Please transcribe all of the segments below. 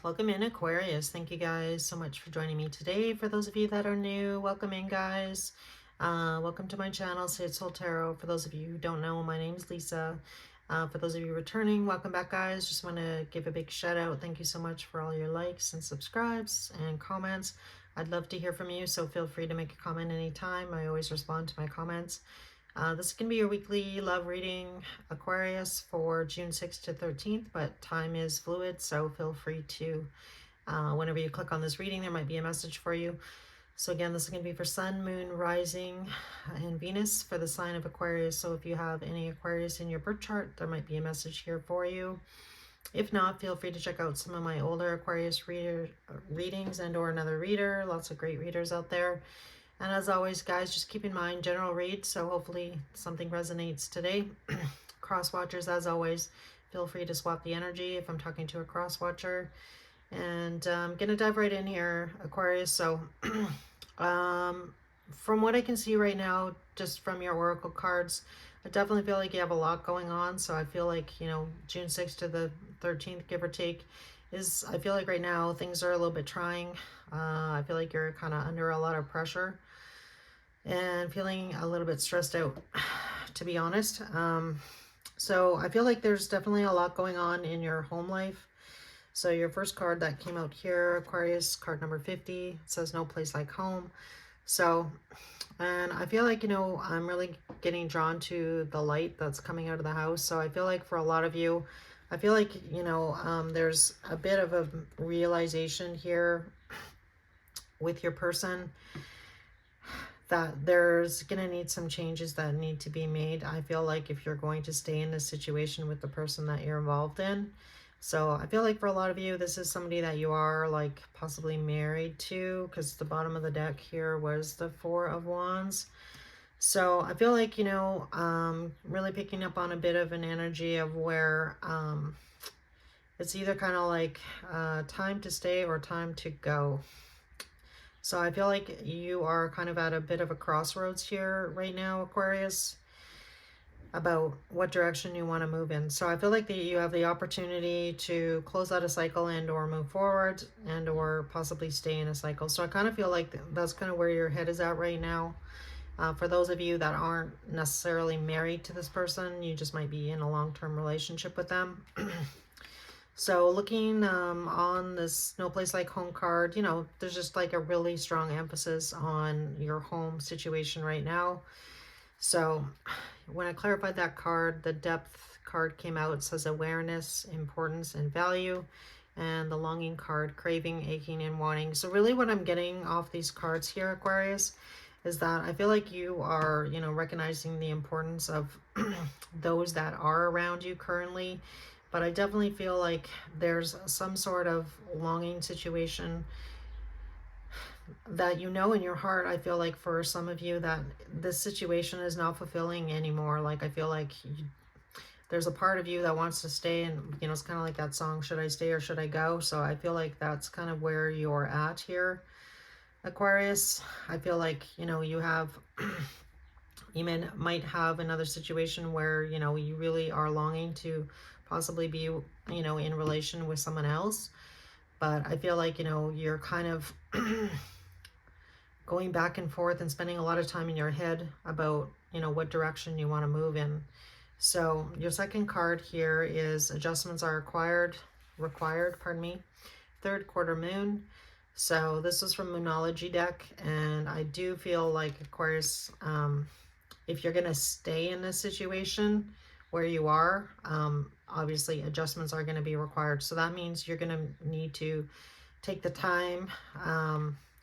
Welcome in, Aquarius. Thank you guys so much for joining me today. For those of you that are new, welcome in, guys. Welcome to my channel, Say It Soul Tarot. For those of you who don't know, my name is Lisa. For those of you returning, welcome back, guys. Just want to give a big shout out. Thank you so much for all your likes and subscribes and comments. I'd love to hear from you, so feel free to make a comment anytime. I always respond to my comments. This is going to be your weekly love reading, Aquarius, for June 6th to 13th, but time is fluid, so feel free to, whenever you click on this reading, there might be a message for you. So again, this is going to be for Sun, Moon, Rising, and Venus for the sign of Aquarius. So if you have any Aquarius in your birth chart, there might be a message here for you. If not, feel free to check out some of my older Aquarius readings and or another reader. Lots of great readers out there. And as always, guys, just keep in mind, general read, so hopefully something resonates today. Cross watchers, as always, feel free to swap the energy if I'm talking to a cross watcher. And I'm going to dive right in here, Aquarius. So from what I can see right now, just from your oracle cards, I definitely feel like you have a lot going on. So I feel like, you know, June 6th to the 13th, give or take, I feel like right now things are a little bit trying. I feel like you're kind of under a lot of pressure and feeling a little bit stressed out, to be honest. So I feel like there's definitely a lot going on in your home life. So your first card that came out here, Aquarius, card number 50, it says no place like home. So, and I feel like, you know, I'm really getting drawn to the light that's coming out of the house. So I feel like for a lot of you, I feel like, you know, there's a bit of a realization here with your person that there's going to need some changes that need to be made. I feel like if you're going to stay in this situation with the person that you're involved in. So I feel like for a lot of you, this is somebody that you are like possibly married to, because the bottom of the deck here was the Four of Wands. So I feel like, you know, really picking up on a bit of an energy of where it's either kind of like time to stay or time to go. So I feel like you are kind of at a bit of a crossroads here right now, Aquarius, about what direction you want to move in. So I feel like that you have the opportunity to close out a cycle and or move forward and or possibly stay in a cycle. So I kind of feel like that's kind of where your head is at right now. For those of you that aren't necessarily married to this person, you just might be in a long-term relationship with them. So looking on this No Place Like Home card, you know, there's just like a really strong emphasis on your home situation right now. So when I clarified that card, the depth card came out. It says awareness, importance, and value. And the longing card, craving, aching, and wanting. So really what I'm getting off these cards here, Aquarius, is that I feel like you are, you know, recognizing the importance of those that are around you currently. But I definitely feel like there's some sort of longing situation that you know in your heart. I feel like for some of you that this situation is not fulfilling anymore. Like I feel like there's a part of you that wants to stay, and you know, it's kind of like that song, should I stay or should I go? So I feel like that's kind of where you're at here, Aquarius. I feel like, you know, you have you might have another situation where, you know, you really are longing to possibly be, you know, in relation with someone else. But I feel like, you know, you're kind of going back and forth and spending a lot of time in your head about, you know, what direction you want to move in. So your second card here is adjustments are required, pardon me, third quarter moon. So this is from Moonology deck, and I do feel like, Aquarius, if you're going to stay in this situation where you are, obviously adjustments are going to be required. So that means you're going to need to take the time,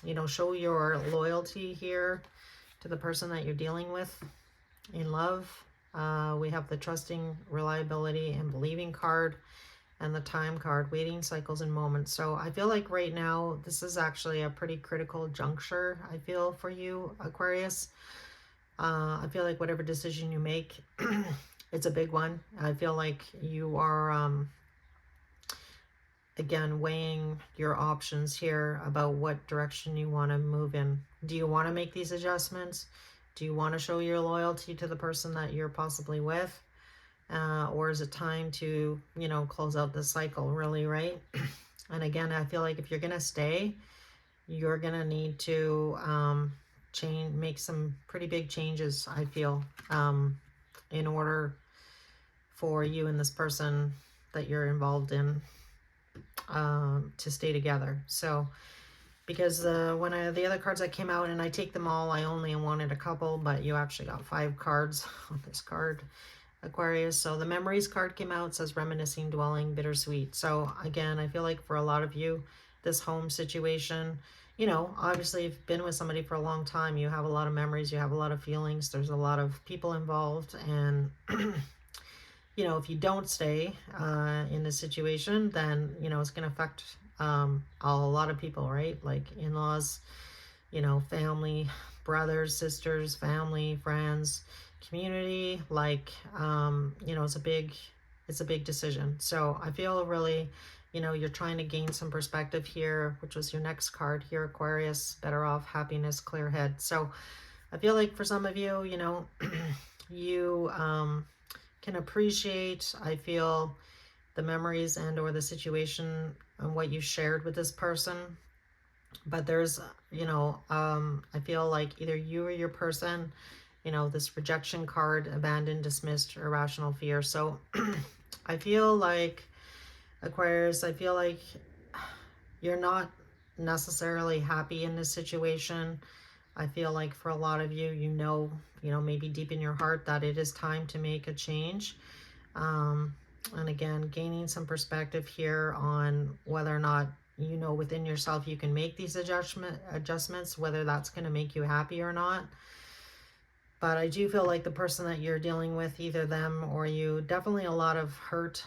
you know, show your loyalty here to the person that you're dealing with in love. We have the trusting, reliability, and believing card, and the time card, waiting cycles and moments. So I feel like right now, this is actually a pretty critical juncture, I feel, for you, Aquarius. I feel like whatever decision you make, it's a big one. I feel like you are, again, weighing your options here about what direction you want to move in. Do you want to make these adjustments? Do you want to show your loyalty to the person that you're possibly with? Or is it time to, you know, close out this cycle, really, right? And again, I feel like if you're going to stay, you're going to need to make some pretty big changes, I feel, in order for you and this person that you're involved in to stay together. So, because the other cards that came out, and I take them all, I only wanted a couple, but you actually got 5 cards on this card, Aquarius. So the memories card came out, says reminiscing, dwelling, bittersweet. So again, I feel like for a lot of you, this home situation, you know, obviously you've been with somebody for a long time, you have a lot of memories, you have a lot of feelings, there's a lot of people involved, and you know, if you don't stay in this situation, then, you know, it's going to affect a lot of people, right? Like in-laws, you know, family, brothers, sisters, family, friends, community. Like, you know, it's a big decision. So I feel really, you know, you're trying to gain some perspective here, which was your next card here, Aquarius, better off, happiness, clear head. So I feel like for some of you, you know, you can appreciate, I feel, the memories and or the situation and what you shared with this person. But there's, you know, I feel like either you or your person, you know, this rejection card, abandoned, dismissed, irrational fear. So I feel like, Aquarius, I feel like you're not necessarily happy in this situation. I feel like for a lot of you, you know, maybe deep in your heart that it is time to make a change. And again, gaining some perspective here on whether or not, you know, within yourself you can make these adjustments, whether that's going to make you happy or not. But I do feel like the person that you're dealing with, either them or you, definitely a lot of hurt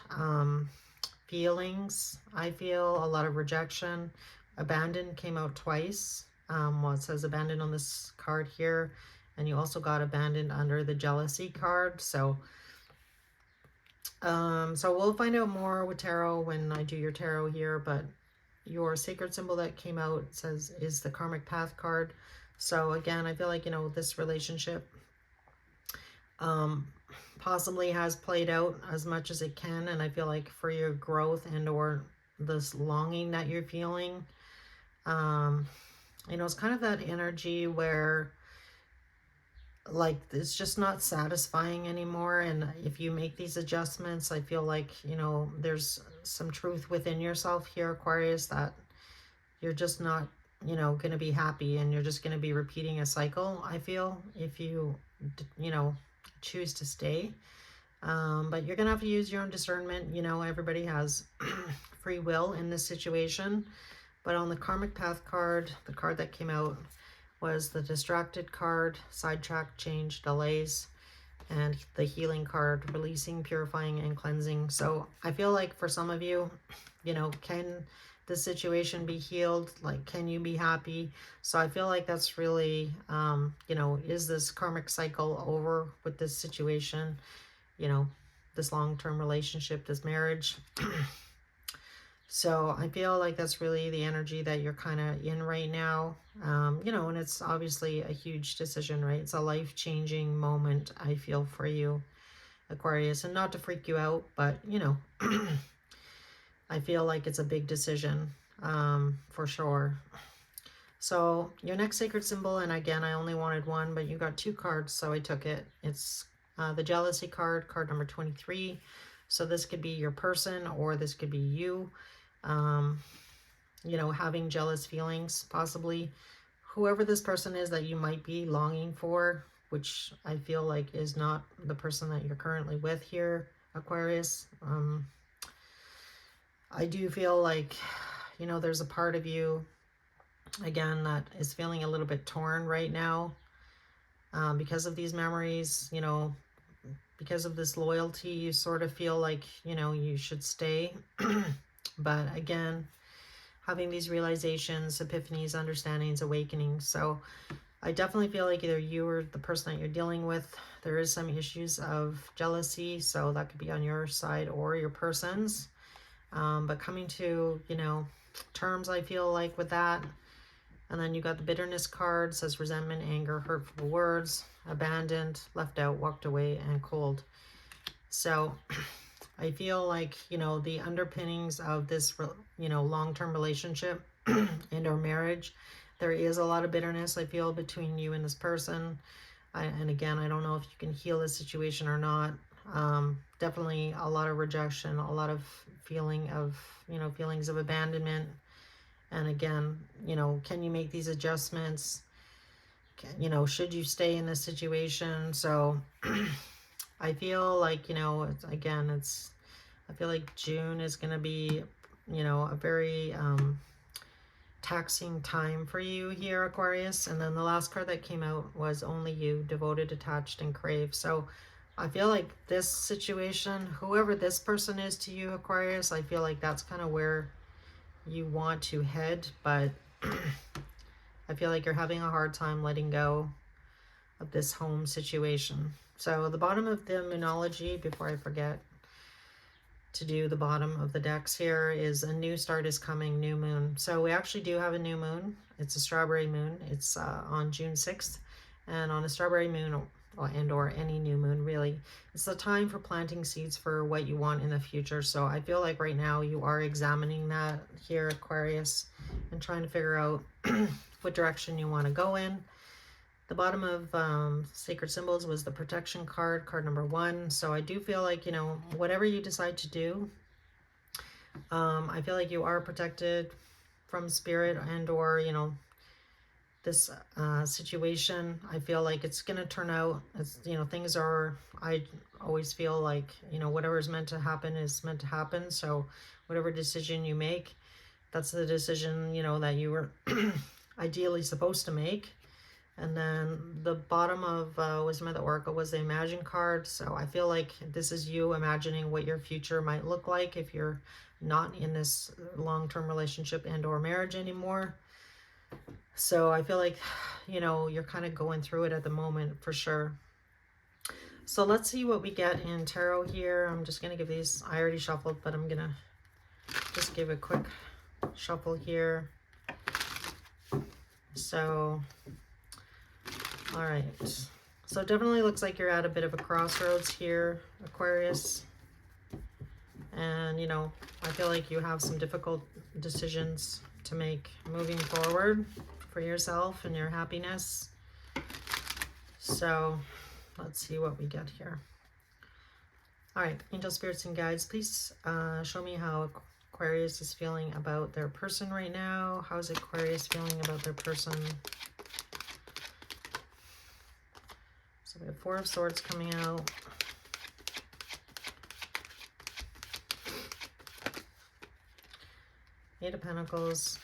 feelings. I feel a lot of rejection. Abandoned came out twice. Well, it says abandoned on this card here, and you also got abandoned under the jealousy card. So so we'll find out more with tarot when I do your tarot here, but your sacred symbol that came out says is the karmic path card. So again, I feel like, you know, this relationship possibly has played out as much as it can, and I feel like for your growth and or this longing that you're feeling, you know, it's kind of that energy where like it's just not satisfying anymore. And if you make these adjustments, I feel like, you know, there's some truth within yourself here, Aquarius, that you're just not, you know, going to be happy, and you're just going to be repeating a cycle, I feel, if you, you know, choose to stay. But you're going to have to use your own discernment. You know, everybody has free will in this situation. But on the karmic path card, the card that came out was the distracted card, sidetrack, change, delays, and the healing card, releasing, purifying, and cleansing. So I feel like for some of you, you know, can this situation be healed? Like, can you be happy? So I feel like that's really, you know, is this karmic cycle over with this situation? You know, this long-term relationship, this marriage. So I feel like that's really the energy that you're kind of in right now. You know, and it's obviously a huge decision, right? It's a life-changing moment, I feel, for you, Aquarius. And not to freak you out, but, you know, I feel like it's a big decision, for sure. So your next sacred symbol, and again, I only wanted one, but you got 2 cards, so I took it. It's the jealousy card, card number 23. So this could be your person, or this could be you. You know, having jealous feelings, possibly. Whoever this person is that you might be longing for, which I feel like is not the person that you're currently with here, Aquarius. I do feel like, you know, there's a part of you, again, that is feeling a little bit torn right now because of these memories, you know, because of this loyalty. You sort of feel like, you know, you should stay. But again, having these realizations, epiphanies, understandings, awakenings. So I definitely feel like either you or the person that you're dealing with, there is some issues of jealousy. So that could be on your side or your person's. But coming to, you know, terms, I feel like, with that. And then you got the bitterness card, says resentment, anger, hurtful words, abandoned, left out, walked away, and cold. So I feel like, you know, the underpinnings of this, you know, long-term relationship and or marriage, there is a lot of bitterness, I feel, between you and this person. And again, I don't know if you can heal this situation or not. Definitely a lot of rejection, a lot of feeling of, you know, feelings of abandonment. And again, you know, can you make these adjustments? You know, should you stay in this situation? So I feel like, you know, I feel like June is going to be, you know, a very taxing time for you here, Aquarius. And then the last card that came out was Only You, Devoted, Attached, and Crave. So I feel like this situation, whoever this person is to you, Aquarius, I feel like that's kind of where you want to head. But I feel like you're having a hard time letting go of this home situation. So the bottom of the Moonology, before I forget to do the bottom of the decks here, is a new start is coming, new moon. So we actually do have a new moon. It's a strawberry moon. It's on June 6th. And on a strawberry moon, and or any new moon really, it's the time for planting seeds for what you want in the future. So I feel like right now you are examining that here, Aquarius, and trying to figure out what direction you want to go in. The bottom of Sacred Symbols was the protection card, card number 1. So I do feel like, you know, whatever you decide to do, I feel like you are protected from spirit and or, you know, this situation. I feel like it's going to turn out, as, you know, things are, I always feel like, you know, whatever is meant to happen is meant to happen. So whatever decision you make, that's the decision, you know, that you were ideally supposed to make. And then the bottom of Wisdom of the Oracle was the Imagine card. So I feel like this is you imagining what your future might look like if you're not in this long-term relationship and or marriage anymore. So I feel like, you know, you're kind of going through it at the moment for sure. So let's see what we get in tarot here. I'm just going to give these, I already shuffled, but I'm going to just give a quick shuffle here. So... all right, so it definitely looks like you're at a bit of a crossroads here, Aquarius. And, you know, I feel like you have some difficult decisions to make moving forward for yourself and your happiness. So let's see what we get here. All right, angel spirits and guides, please show me how Aquarius is feeling about their person right now. How's Aquarius feeling about their person? So we have 4 of Swords coming out. Eight of Pentacles.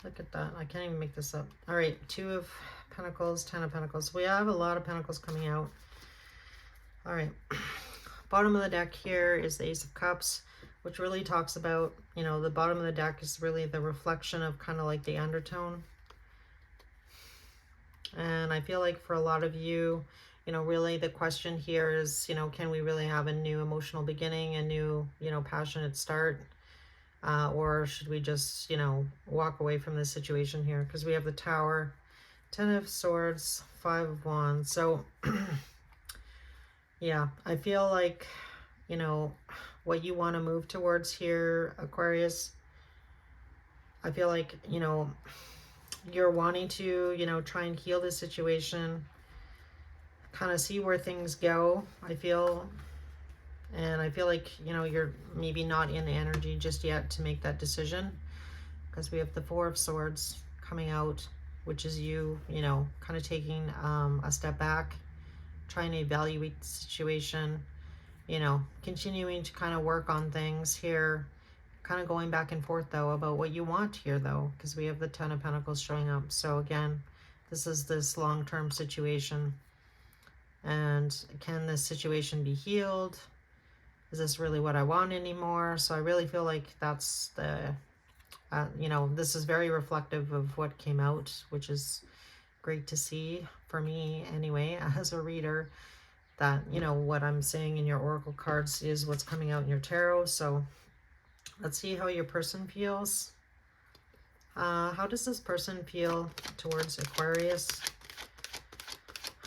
Look at that. I can't even make this up. All right, 2 of Pentacles, 10 of Pentacles. We have a lot of Pentacles coming out. All right. Bottom of the deck here is the Ace of Cups, which really talks about, you know, the bottom of the deck is really the reflection of kind of like the undertone. And I feel like for a lot of you, you know, really the question here is, you know, can we really have a new emotional beginning, a new, you know, passionate start? Or should we just, you know, walk away from this situation here? Because we have the Tower, 10 of Swords, 5 of Wands. So, yeah, I feel like, you know, what you want to move towards here, Aquarius, I feel like, you know, you're wanting to, you know, try and heal this situation, kind of see where things go, I feel. And I feel like, you know, you're maybe not in the energy just yet to make that decision, because we have the 4 of Swords coming out, which is you, you know, kind of taking a step back, trying to evaluate the situation, you know, continuing to kind of work on things here, kind of going back and forth though about what you want here though, because we have the 10 of Pentacles showing up. So again, this is this long-term situation, and can this situation be healed? Is this really what I want anymore? So I really feel like that's the you know, this is very reflective of what came out, which is great to see for me anyway as a reader, that, you know, what I'm saying in your oracle cards is what's coming out in your tarot. So let's see how your person feels. How does this person feel towards Aquarius?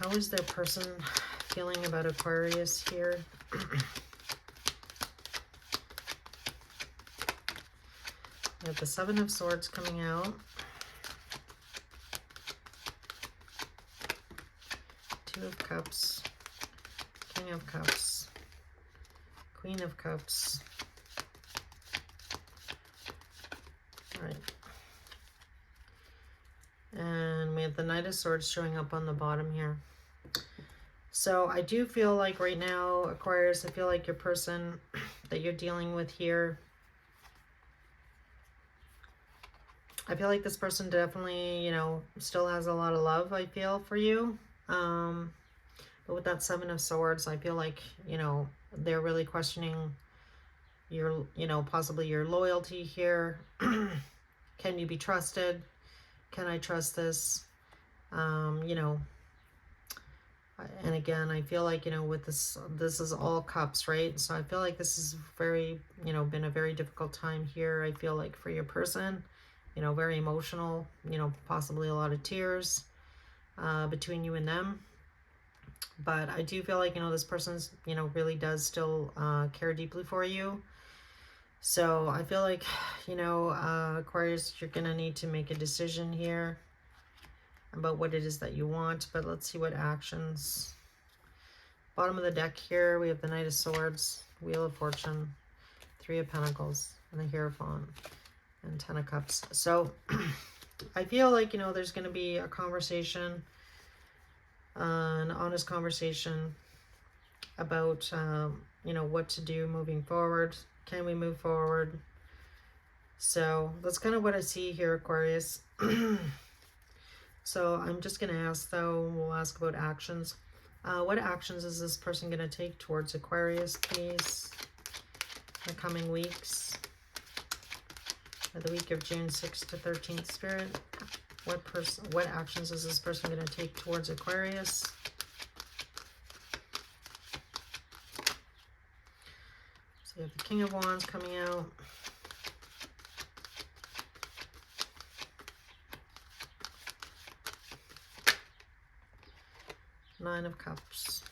How is their person feeling about Aquarius here? We have the Seven of Swords coming out. Two of Cups. King of Cups. Queen of Cups. All right. And we have the Knight of Swords showing up on the bottom here. So I do feel like right now, Aquarius, I feel like your person that you're dealing with here, I feel like this person definitely, you know, still has a lot of love, I feel, for you. But with that Seven of Swords, I feel like, you know, they're really questioning your, you know, possibly your loyalty here. Can you be trusted? Can I trust this? You know, and again, I feel like, you know, with this is all cups, right? So I feel like this is very, you know, been a very difficult time here. I feel like for your person, you know, very emotional, you know, possibly a lot of tears between you and them. But I do feel like, you know, this person's, you know, really does still care deeply for you. So I feel like, you know, Aquarius, you're going to need to make a decision here about what it is that you want. But let's see what actions. Bottom of the deck here, we have the Knight of Swords, Wheel of Fortune, Three of Pentacles, and the Hierophant, and Ten of Cups. So I feel like, you know, there's going to be a conversation, an honest conversation about, you know, what to do moving forward. Can we move forward? So that's kind of what I see here, Aquarius. So I'm just going to ask, though, we'll ask about actions. What actions is this person going to take towards Aquarius, please, in the coming weeks? For the week of June 6th to 13th, Spirit. What actions is this person going to take towards Aquarius? So you have the King of Wands coming out. Nine of Cups.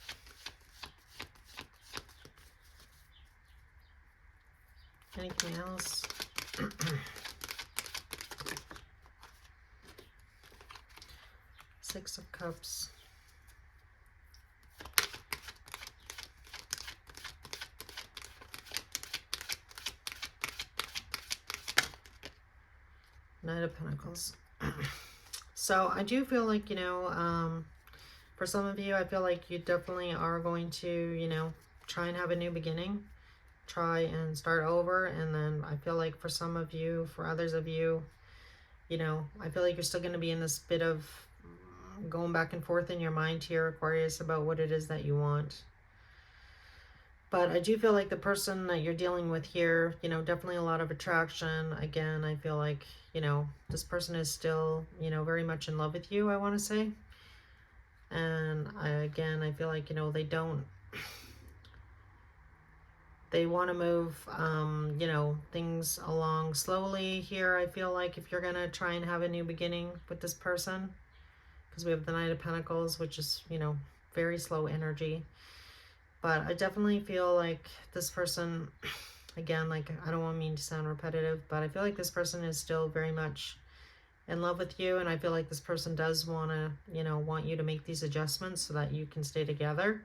Anything else? Six of Cups. Knight of Pentacles. So I do feel like, you know, for some of you, I feel like you definitely are going to, you know, try and have a new beginning. Try and start over. And then I feel like for some of you, for others of you, you know, I feel like you're still going to be in this bit of going back and forth in your mind here, Aquarius, about what it is that you want. But I do feel like the person that you're dealing with here, you know, definitely a lot of attraction. Again, I feel like, you know, this person is still, you know, very much in love with you, I want to say. And again, I feel like, you know, they want to move, you know, things along slowly here. I feel like if you're going to try and have a new beginning with this person, because we have the Knight of Pentacles, which is, you know, very slow energy. But I definitely feel like this person, again, like, I don't want me to sound repetitive, but I feel like this person is still very much in love with you. And I feel like this person does want to, you know, want you to make these adjustments so that you can stay together.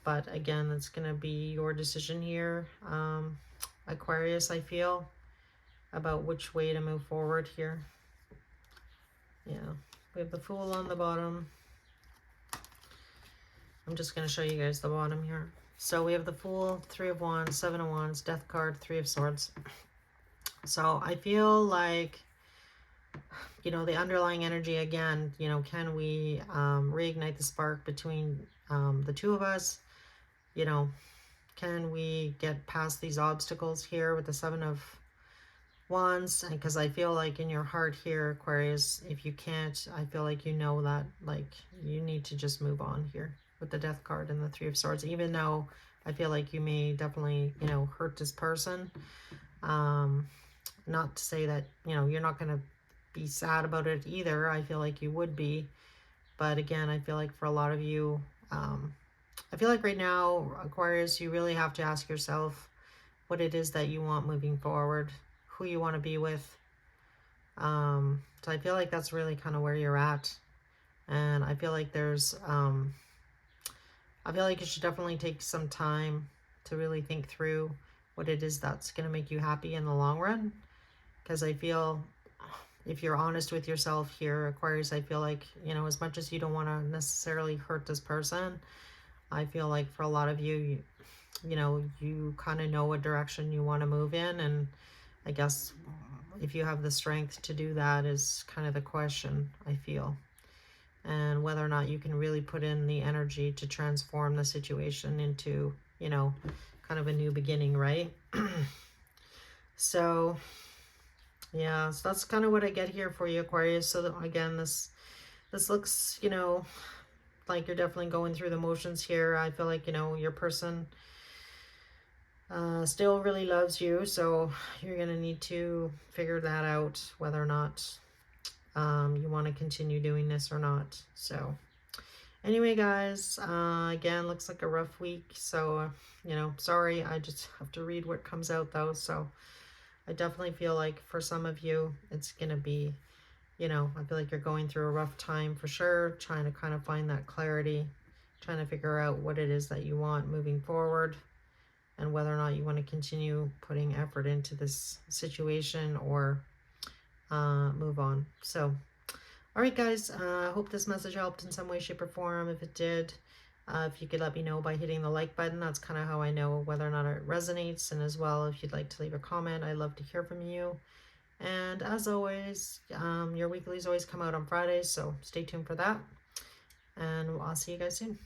But again, it's going to be your decision here, Aquarius, I feel, about which way to move forward here. Yeah, we have the Fool on the bottom. I'm just going to show you guys the bottom here. So we have the Fool, Three of Wands, Seven of Wands, Death card, Three of Swords. So I feel like, you know, the underlying energy again, you know, can we reignite the spark between the two of us? You know, can we get past these obstacles here with the Seven of Wands? Because I feel like in your heart here, Aquarius, if you can't, I feel like you know that, like, you need to just move on here with the Death card and the Three of Swords, even though I feel like you may definitely, you know, hurt this person. Not to say that, you know, you're not going to be sad about it either. I feel like you would be. But again, I feel like for a lot of you, I feel like right now, Aquarius, you really have to ask yourself what it is that you want moving forward, who you want to be with. So I feel like that's really kind of where you're at. And I feel like I feel like you should definitely take some time to really think through what it is that's going to make you happy in the long run. Because I feel if you're honest with yourself here, Aquarius, I feel like, as much as you don't want to necessarily hurt this person, I feel like for a lot of you, you kind of know what direction you want to move in. And I guess if you have the strength to do that is kind of the question, I feel. And whether or not you can really put in the energy to transform the situation into, kind of a new beginning, right? So, yeah, so that's kind of what I get here for you, Aquarius. So that, again, this looks, like you're definitely going through the motions here. I feel like, your person still really loves you, so you're going to need to figure that out, whether or not you want to continue doing this or not. So anyway, guys, again, looks like a rough week. So, sorry, I just have to read what comes out though. So I definitely feel like for some of you, it's going to be, I feel like you're going through a rough time for sure, trying to kind of find that clarity, trying to figure out what it is that you want moving forward and whether or not you want to continue putting effort into this situation or move on. So, all right, guys, I hope this message helped in some way, shape, or form. If it did, if you could let me know by hitting the like button, that's kind of how I know whether or not it resonates. And as well, if you'd like to leave a comment, I'd love to hear from you. And as always, your weeklies always come out on Fridays, so stay tuned for that. And I'll see you guys soon.